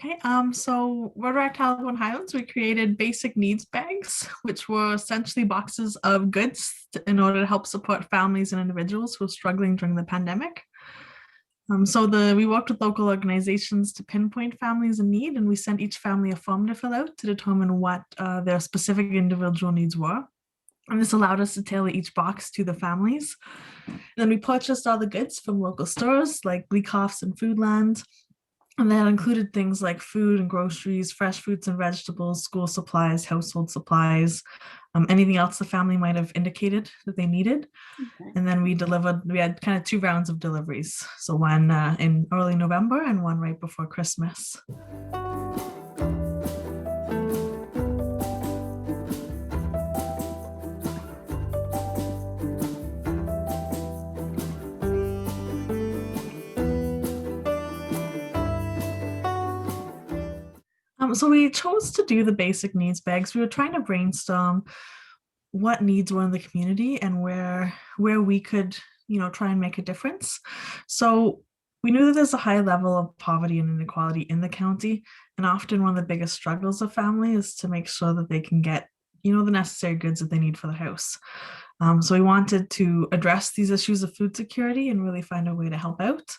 Okay, so Rotaract Haliburton Highlands, we created basic needs bags, which were essentially boxes of goods in order to help support families and individuals who were struggling during the pandemic. We worked with local organizations to pinpoint families in need, and we sent each family a form to fill out to determine what their specific individual needs were. And this allowed us to tailor each box to the families. And then we purchased all the goods from local stores like Bleakhofts and Foodland. And that included things like food and groceries, fresh fruits and vegetables, school supplies, household supplies, anything else the family might have indicated that they needed. Okay. And then we had kind of two rounds of deliveries. So one in early November and one right before Christmas. So we chose to do the basic needs bags. We were trying to brainstorm what needs were in the community and where we could, try and make a difference. So we knew that there's a high level of poverty and inequality in the county, and often one of the biggest struggles of family is to make sure that they can get, the necessary goods that they need for the house. So we wanted to address these issues of food security and really find a way to help out.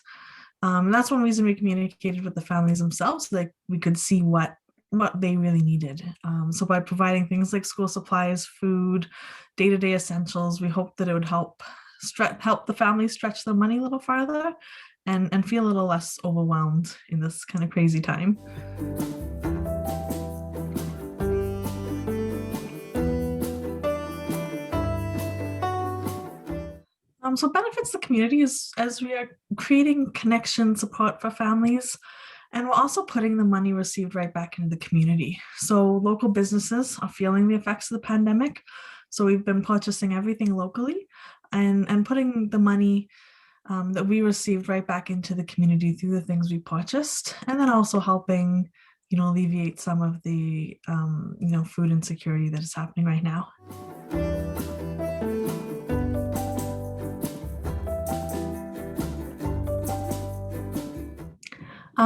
That's one reason we communicated with the families themselves, so that we could see what they really needed. So by providing things like school supplies, food, day-to-day essentials, we hoped that it would help the families stretch their money a little farther and feel a little less overwhelmed in this kind of crazy time. So benefits the community is as we are creating connection support for families, and we're also putting the money received right back into the community. So local businesses are feeling the effects of the pandemic. So we've been purchasing everything locally and putting the money that we received right back into the community through the things we purchased, and then also helping, alleviate some of the, food insecurity that is happening right now.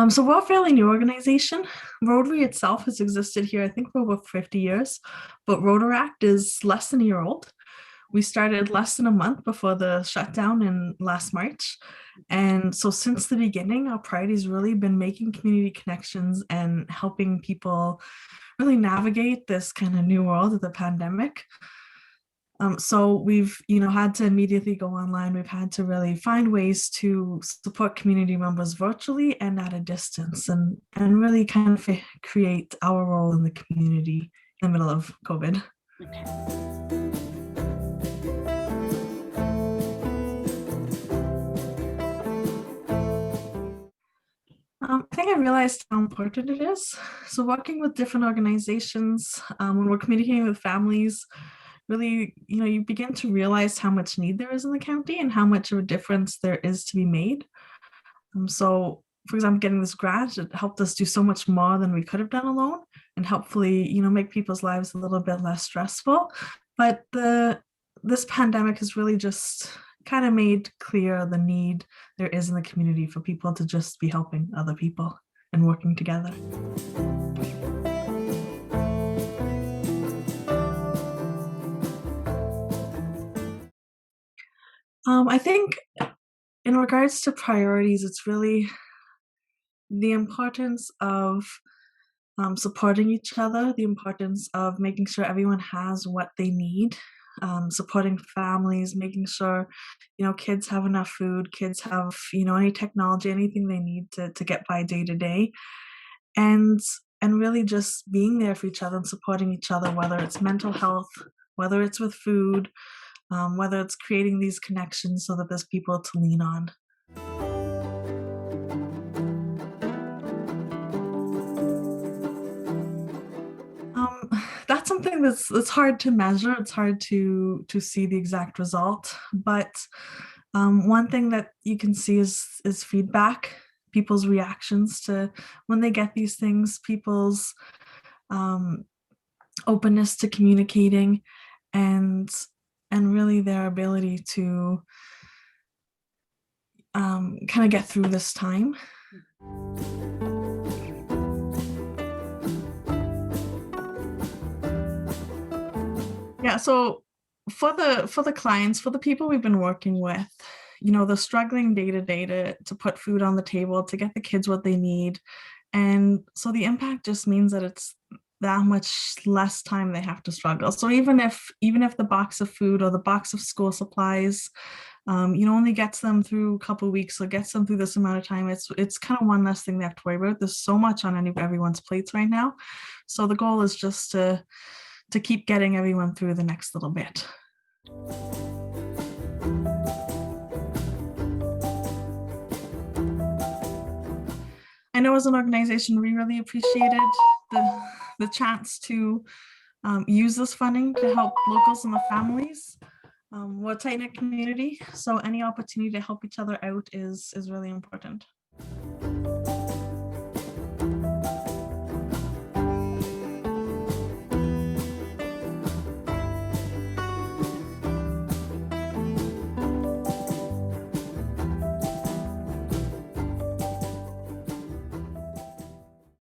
So we're a fairly new organization. Rotary itself has existed here, I think, for over 50 years, but Rotaract is less than a year old. We started less than a month before the shutdown in last March. And so since the beginning, our priority has really been making community connections and helping people really navigate this kind of new world of the pandemic. So we've, had to immediately go online. We've had to really find ways to support community members virtually and at a distance, and really kind of create our role in the community in the middle of COVID. Okay. I think I realized how important it is. So working with different organizations, when we're communicating with families, really, you begin to realize how much need there is in the county and how much of a difference there is to be made. So, for example, getting this grant, it helped us do so much more than we could have done alone, and hopefully, make people's lives a little bit less stressful. But this pandemic has really just kind of made clear the need there is in the community for people to just be helping other people and working together. I think in regards to priorities, it's really the importance of supporting each other, the importance of making sure everyone has what they need, supporting families, making sure, kids have enough food, kids have, any technology, anything they need to get by day to day. And really just being there for each other and supporting each other, whether it's mental health, whether it's with food, whether it's creating these connections so that there's people to lean on. That's something that's hard to measure. It's hard to see the exact result, but one thing that you can see is feedback, people's reactions to when they get these things, people's openness to communicating, and really their ability to kind of get through this time. Yeah, so for the clients, for the people we've been working with, they're struggling day to day to put food on the table, to get the kids what they need. And so the impact just means that it's that much less time they have to struggle. So even if the box of food or the box of school supplies, only gets them through a couple of weeks or gets them through this amount of time, it's kind of one less thing they have to worry about. There's so much on everyone's plates right now. So the goal is just to keep getting everyone through the next little bit. I know as an organization, we really appreciated the chance to use this funding to help locals and the families. We're a tight-knit community, so any opportunity to help each other out is really important.